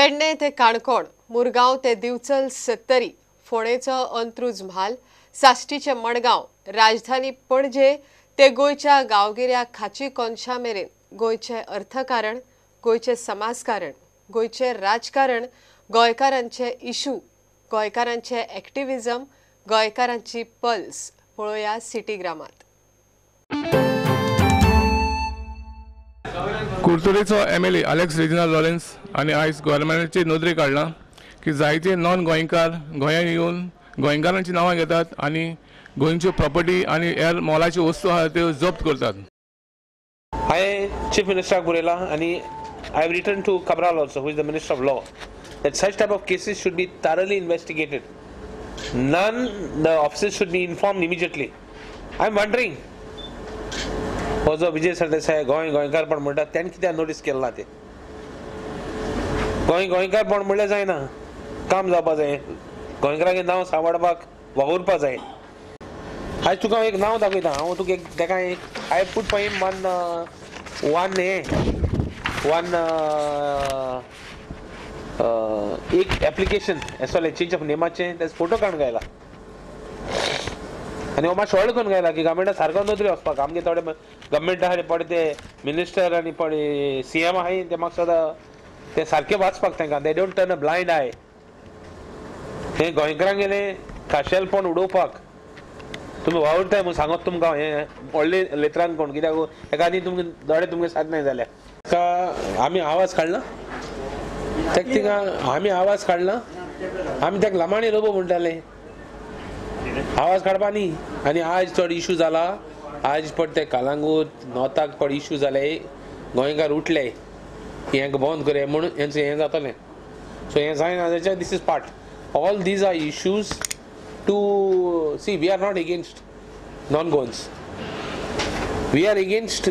पेडणे ते काणकोण, मुरगांव ते दिवचल सत्तरी, फोंडेचो अंत्रुज म्हाल, साश्टीचे मडगांव, राजधानी पणजे ते गोंयच्या गांवगिऱ्या खाची कोनशा मेरेन गोंयचें अर्थकारण, गोंयचें समाजकारण, गोंयचें राजकारण, गोंयकारांचे इशू, गोंयकारांचें एक्टिव्हिजम, गोंयकारांची पल्स पळोवया सिटी ग्रामांत. कुर्तुरेचो एमएलए अलेक्स रेजिना लॉरेन्स आनी आयज गोव्हर्मेंटाची नोंदणी काडला की जायते नॉन गोंयकार गोंयांत येवन गोंयकारांची नांवां घेतात आनी गोंयच्यो प्रॉपर्टी आनी हेर मोलाच्यो वस्तू आहा त्यो जप्त करतात. I, Chief Minister Gurela, and I have written to Cabral also, who is the Minister of Law, that such type of cases should be thoroughly investigated. None, the officers should be informed immediately. I am wondering, हो जो विजय सरदेसाय गोंयकार पण म्हणटा तेणे कित्याक notice केला ना ते गोंयकार पण म्हणलें जायना काम जावपा जाय गोंयकारांचें नांव सांबाळपाक वावुरपा जाय. आयज तुका एक नांव दाखयता हांव तुका तेका I put for him one एक application as well change of नेमाचें तेज फोटो काडून घायला आनी हो मातशें व्हडलो करून घायला की गव्हर्मेंटा सारको नोदरी वचपाक आमगे थोडे गव्हर्मेंटा आहा पडे ते मिनिस्टर आनी पडे सीएम आहाय ते म्हाका सदां ते सारके वाचपाक तांकां they don't turn a blind eye. हे गोंयकारांक गेले खाशेलपण उडोवपाक तुमी वावुरताय म्हूण सांगत तुमकां हें व्हडले लेतरान कोण कित्याक एकादी तुमगे दोळे तुमगे साथ नाय जाल्या ताका आमी आवाज काडला तेका थिंगा आमी आवाज काडला आमी तेका लमाणी लोबो म्हणटाले आवाज काडपा न्ही आनी आज चड इशू जाला आज पड ते कालांगूट नॉर्थाक पड इशू जाले गोंयकार उठले की हेंका बंद करे म्हणून हेंचें हें जातलें सो हें जायना तेच्या this is part all these are issues to see we are not against non Goans we are against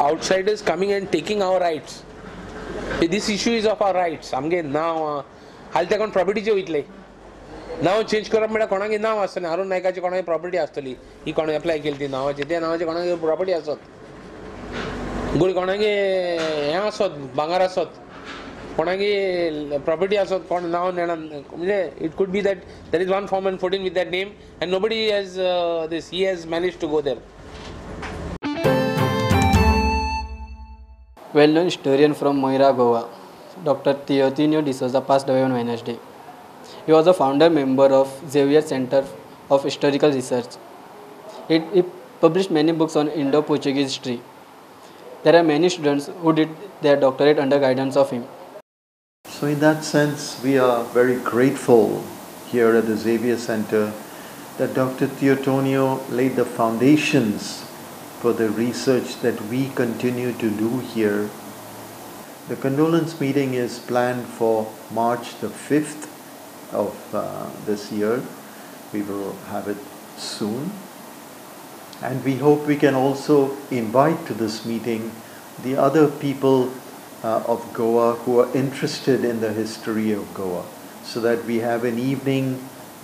outsiders coming and taking our rights. This issue is of our rights आमगे नांव हाल ते कोण प्रॉपर्टीचे वयतले नांव चेंज करप म्हळ्यार कोणागे नांव आसतलें अरुण नायकाची कोणागे प्रॉपर्टी आसतली ही कोणें एप्लाय केली ती नांवाची त्या नांवाची कोणागे प्रॉपर्टी आसत गुड कोणागे हें आसत भांगार आसत कोणागे प्रॉपर्टी आसत कोण नांव नेणा म्हणजे it could be that there is one form and 14 with that name and nobody has this he has manage to go there. Well known historian from Moira, Goa, Dr. Theotonio D'Souza passed away on Wednesday. He was a founder member of Xavier Center of Historical Research. He published many books on Indo-Portuguese history. There are many students who did their doctorate under guidance of him. So in that sense, we are very grateful here at the Xavier Center that Dr. Theotonio laid the foundations for the research that we continue to do here. The condolence meeting is planned for March the 5th of this year. We will have it soon. And we hope we can also invite to this meeting the other people of Goa who are interested in the history of Goa, so that we have an evening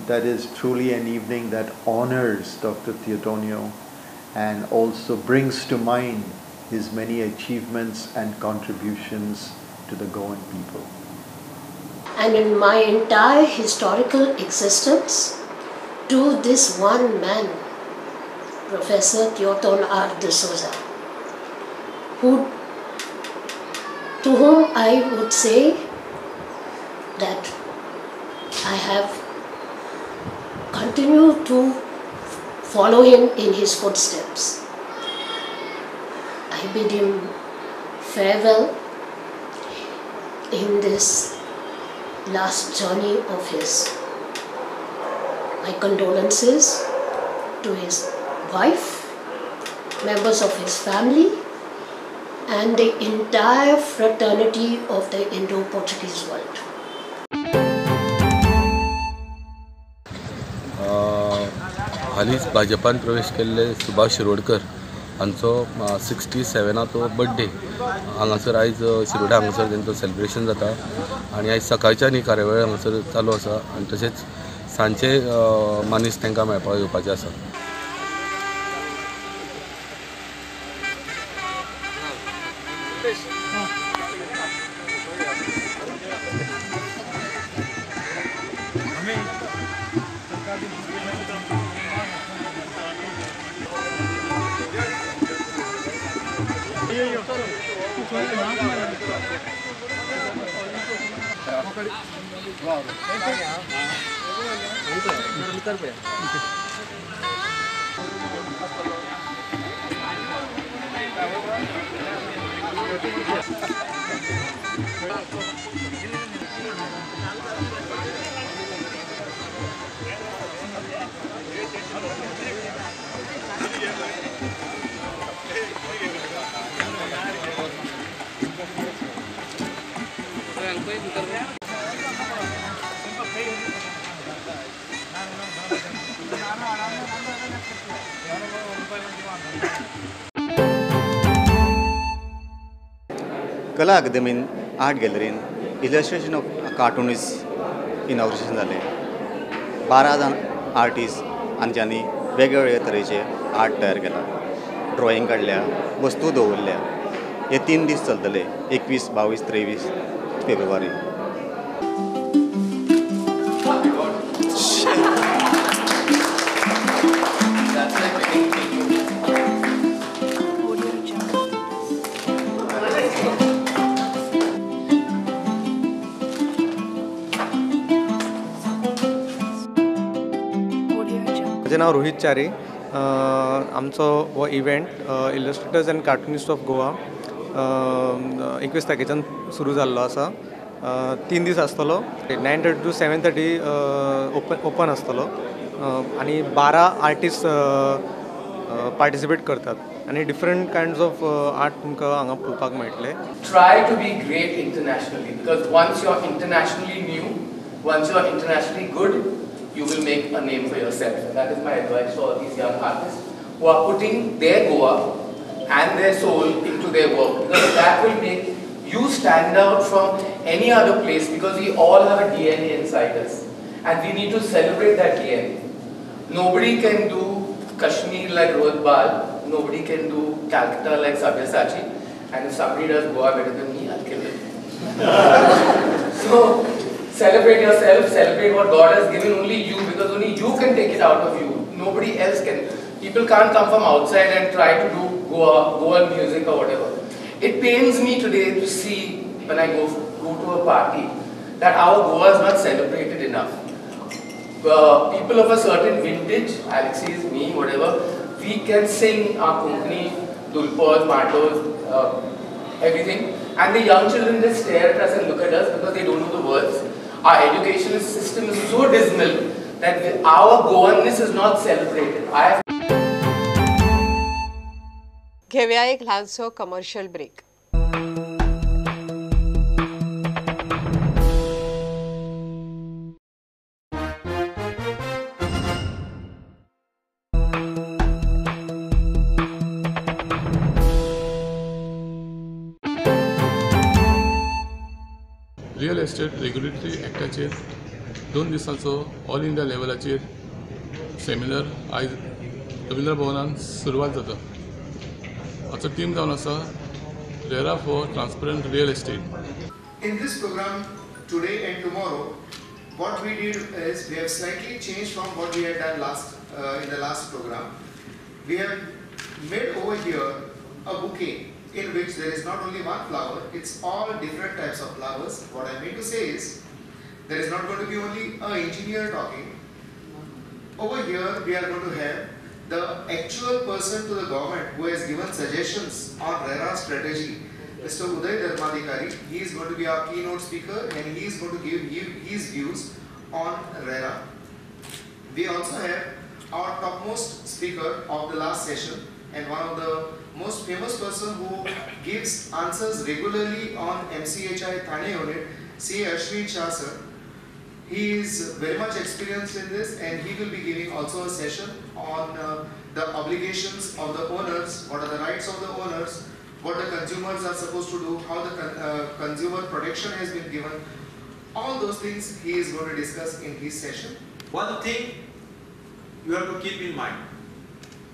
that is truly an evening that honors Dr. Theotonio and also brings to mind his many achievements and contributions to the Goan people. And in my entire historical existence, to this one man, Professor Theoton R. D'Souza, to whom I would say that I have continued to follow him in his footsteps. I bid him farewell in this last journey of his. My condolences to his wife, members of his family, and the entire fraternity of the Indo-Portuguese world. हालींच भाजपान प्रवेश केल्ले सुभाष शिरोडकर हांचो 67वां birthday हांगासर आयज शिरोडा हांगासर तेंचो celebration जाता आनी आयज सकाळच्यान ही कार्यावळ हांगासर चालू आसा आनी तशेंच सांजचे मानीस तांकां मेळपाक येवपाचें आसा. कला अकादमीन आर्ट गॅलरीन इलस्ट्रेशन ऑफ कार्टूनिस्ट इनॉग्रेशन जालें 12 जाण आर्टिस्ट हांच्यांनी वेगवेगळ्या तरेचे आर्ट तयार केला, ड्रॉइंग काडल्या, वस्तू दवरल्या. हे 3 दीस चलतले 21, 22, 23 फेब्रुवारी. म्हजें नांव रोहित च्यारी. आमचो हो event illustrators and cartoonist of Goa 21 तारखेच्यान सुरू जाल्लो आसा. 3 दीस आसतलो. 9:30 to 7:30 ओपन आसतलो आनी 12 आर्टिस्ट पार्टिसिपेट करतात आनी डिफरंट कायंड्स ऑफ आर्ट तुमकां हांगा पळोवपाक मेळटले. Try to be great internationally, because once you're internationally new, once you're internationally good, you will make a name for yourself. And that is my advice to all these young artists who are putting their Goa and their soul into their work, because that will make you stand out from any other place, because we all have a DNA inside us and we need to celebrate that DNA. Nobody can do Kashmir like Rohit Bal, nobody can do Calcutta like Sabyasachi, and if somebody does Goa better than me, I'll kill him. So celebrate yourself, celebrate what God has given only you, because only you can take it out of you. Nobody else can. People can't come from outside and try to do Goa music or whatever. It pains me today to see when I go to a party that our Goa is not celebrated enough. People of a certain vintage, Alexis, me, whatever, we can sing our Konkani, Dulpos, Mandos, everything, and the young children just stare at us and look at us because they don't know the words. Our educational system is so dismal that our Goanness is not celebrated. घेऊया एक लहानसो commercial break. Real estate regulatory एक्टाचेर 2 दिसांचो all India लेवलाचेर seminar आयज रविंद्र भवनान सुरवात जाता. हाचो team जावन आसा RERA for transparent real estate. In this program today and tomorrow, what we did is we have slightly changed from what we had done in the last program. We have made over here a bouquet in which there is not only one flower, it's all different types of flowers. What I mean to say is, there is not going to be only an engineer talking. Over here, we are going to have the actual person to the government who has given suggestions on RERA strategy, Mr. Uday Dharmadhikari. He is going to be our keynote speaker and he is going to give his views on RERA. We also have our topmost speaker of the last session and one of the most famous person who gives answers regularly on MCHI Thane unit, C. Ashwin Shah sir. He is very much experienced in this and he will be giving also a session on the obligations of the owners, what are the rights of the owners, what the consumers are supposed to do, how the consumer protection has been given. All those things he is going to discuss in his session. One thing you have to keep in mind,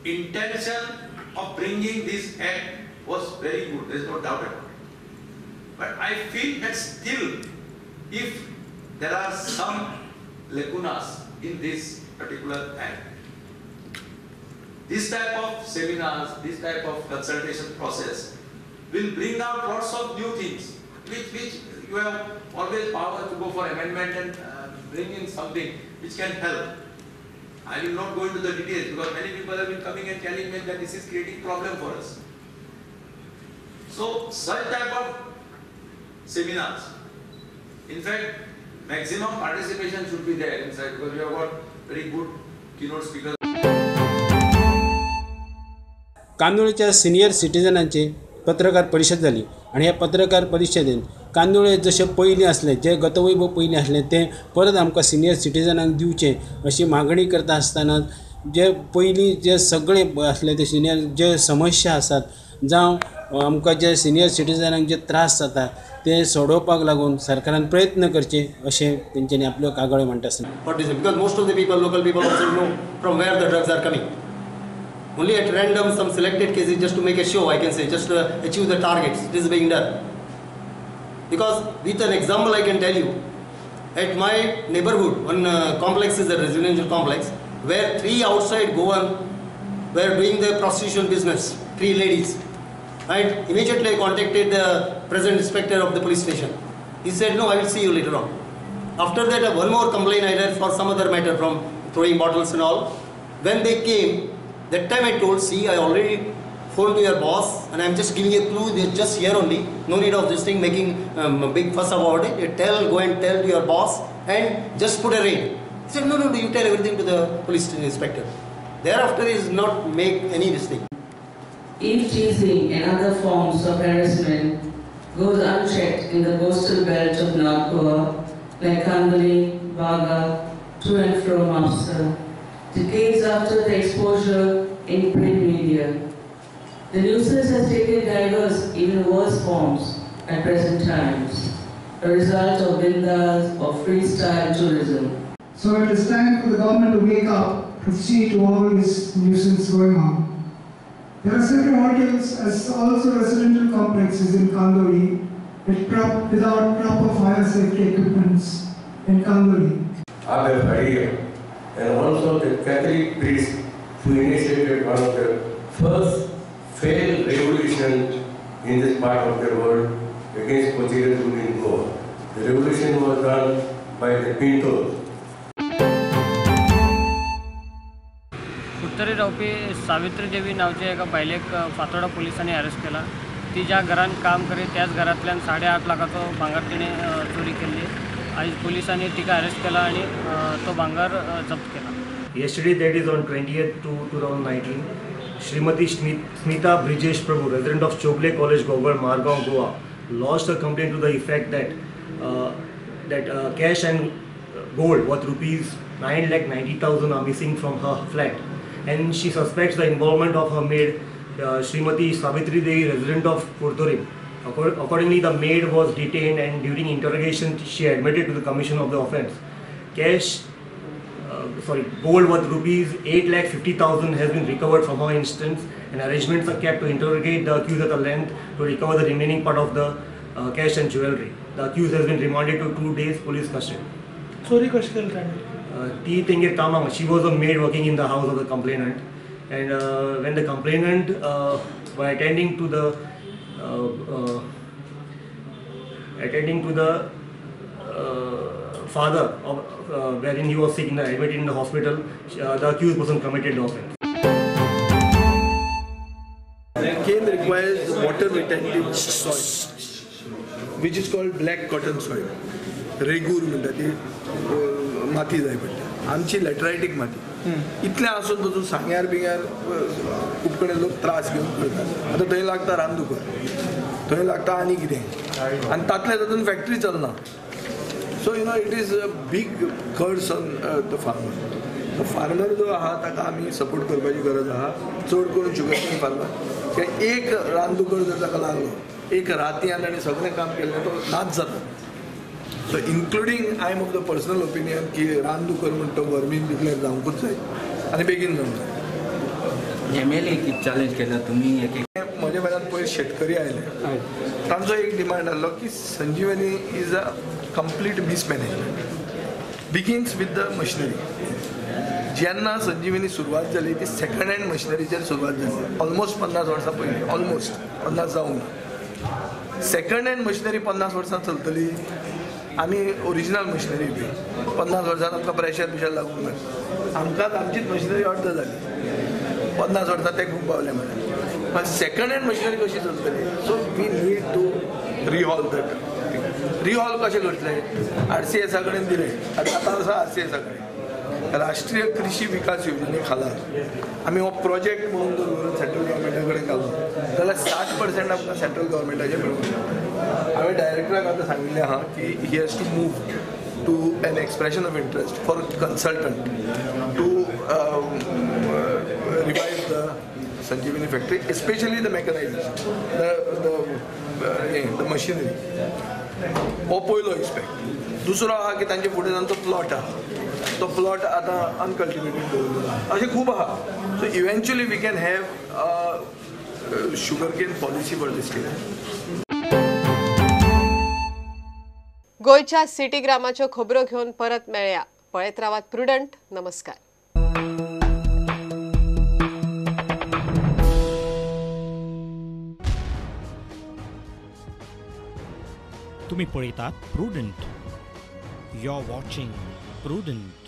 intention of bringing this act was very good, there is no doubt about it. But I feel that still if there are some lacunas in this particular act. This type of seminars, this type of consultation process will bring out lots of new things, which you have always power to go for amendment and bring in something which can help. I will not go into the details because many people have been coming and telling me that this is creating problem for us. So such type of seminars, in fact, maximum participation should be there inside because we have got very good keynote speakers. कांदोळेच्या senior सिटीजनांची पत्रकार परिशद जाली आणि ह्या पत्रकार परिशदेन कांदोळे जशे पयलीं आसले जे गतवैभव पयलीं आसले ते परत आमकां सिनियर सिटीजनांक दिवचे अशी मागणी करता आसतना जे पयलीं जे सगळे आसले ते सिनियर जे समस्या आसात जावं आमकां जे सिनियर सिटीजनांक जे त्रास जाता ते सोडोवपाक लागून सरकारान प्रयत्न करचे अशें तेंच्यांनी आपलो कागाळी म्हणटा आसतना. What is it? Because most of the people, local people also know from where the drugs are coming. Only at random, some selected cases just to make a show, I can say, just to achieve the targets. This is being done. Because with an example, I can tell you, at my neighborhood, one complex is a residential complex, where 3 outside Goan were doing the prostitution business, 3 ladies. And immediately I contacted the present inspector of the police station. He said, no, I will see you later on. After that, one more complaint I read for some other matter from throwing bottles and all. When they came, that time I told, see, I already phoned to your boss and I'm just giving you a clue, they're just here only. No need of this thing, making a big fuss about it. You go and tell to your boss and just put a raid. He said, no, you tell everything to the police inspector. Thereafter is not make any this thing. If teasing and other forms of harassment goes unchecked in the coastal belt of North Goa, like Kandali, Baga, to and from Mapsa, decades after the exposure in print media, the nuisance has taken diverse, even worse forms at present times, a result of bindas of freestyle tourism. So it is time for the government to wake up to see to all this nuisance going on. There are several hotels as also residential complexes in Kandoli without proper fire safety equipments in Kandoli. Abel Faria, and also the Catholic priest who initiated one of the first failed revolution in this part of the world against Portuguese rule in Goa. The revolution was done by the Pintos. उत्तरे रावपी सावित्री देवी नावचे एका बायलेक फातोडा पुलिसांनी arrest केला. ती ज्या घरान काम करी त्याच घरांतल्यान 8.5 लाखाचो भांगर तिणे चोरी केल्ली. आज पुलिसांनी तिका अरेस्ट केला आणि तो भांगर जप्त केला. Yesterday, that is on 20th to 2019, Srimati Smita Brijesh Prabhu, resident of Chogle College, Gobar, Margaon, Goa, lodged a complaint to the effect that cash and gold worth rupees 9,90,000 are missing from her flat, and she suspects the involvement of her maid, Srimati Savitri Devi, resident of Kurtorim. Accordingly, the maid was detained, and during interrogation, she admitted to the commission of the offence. Gold worth rupees 8,50,000 has been recovered from her instance, and arrangements are kept to interrogate the accused at the length to recover the remaining part of the cash and jewelry. The accused has been remanded to 2 days police custody. Sorry, Kashkal. She was a maid working in the house of the complainant, and when the complainant, by attending to the father of wherein he was sick and admitted in the hospital, the accused person committed the offence. The cane requires water retentive soil, which is called black cotton soil. रेगूर म्हणटा ती माती जाय पडटा. आमची लॅटरायटीक माती इतलें आसून तातूंत सांग्यार बिंग्यार खूब कडेन लोक त्रास घेवन करतात. आतां थंय लागता रानदुकर, थंय लागता आनी कितें, आनी तातले तातूंत फॅक्टरी चलना. So it is a big curse on the farmer. The farmer जो आहा ताका आमी सपोर्ट करपाची गरज आहा. चड करून शुगरकेन फार्मर कित्याक एक रानदुकर जर ताका लागलो, एक रातयान आनी सगळें काम केल्लें तो नाच जाता. So including I am of the personal opinion की रानदुकर म्हणटा तो गव्हर्मेंट डिक्लेअर जावंकूच जाय आनी बेगीन जावंक जाय. MLA कितें चॅलेंज केला तुमी? म्हज्या वेळार पयर शेतकरी आयले, तांचो एक डिमांड आसलो की Sanjivani is a complete mismanagement. Begins with the machinery. जेन्ना संजीवनी सुरवात जाली ती सेकंड हँड मशिनरीचेर सुरवात जाली ऑलमोस्ट 50 वर्सां पयलीं ऑलमोस्ट 50 जावंक ना. सेकंड हँड मशिनरी 50 वर्सां चलतली आनी ओरिजिनल मशिनरी बी 50 वर्सांत आमकां प्रेशर बिशर लागूंक ना. आमकां आमचीच मशिनरी अर्द जाली 50 वर्सां ते खूब पावले म्हण. पण सेकंड हँड मशिनरी कशी चलतली? So we need to rehaul that. Rehaul कशें करतले? RCSा कडेन दिले. आतां आसा RCSा कडेन. राष्ट्रीय कृषी विकास योजने खाला आम्ही हो प्रोजेक्ट म्हणून जर सेंट्रल गव्हर्मेंटा कडेन घालूं जाल्यार 60% आमकां सेंट्रल गव्हर्मेंटाचें मेळूं. हांवें डायरेक्टराक आतां सांगिल्लें आहा की he has to move to an expression of interest for consultant to revive the Sanjivani factory, especially the mechanisation, the machinery. हो पयलो एक्सपेक्ट. दुसरो आहा की तांचे फुडें तांचो प्लॉट आहा. तो प्लॉट आतां अनकल्टिवेटेड दवरलेलो अशें खूब आहा. So eventually we can have sugar cane policy for this case. गोयच्या सिटी ग्रामाच्यो खबरो घेवन परत मेळया. पळयत रावात प्रुडंट. नमस्कार. तुम्ही पळयतात Prudent. You are watching prudent.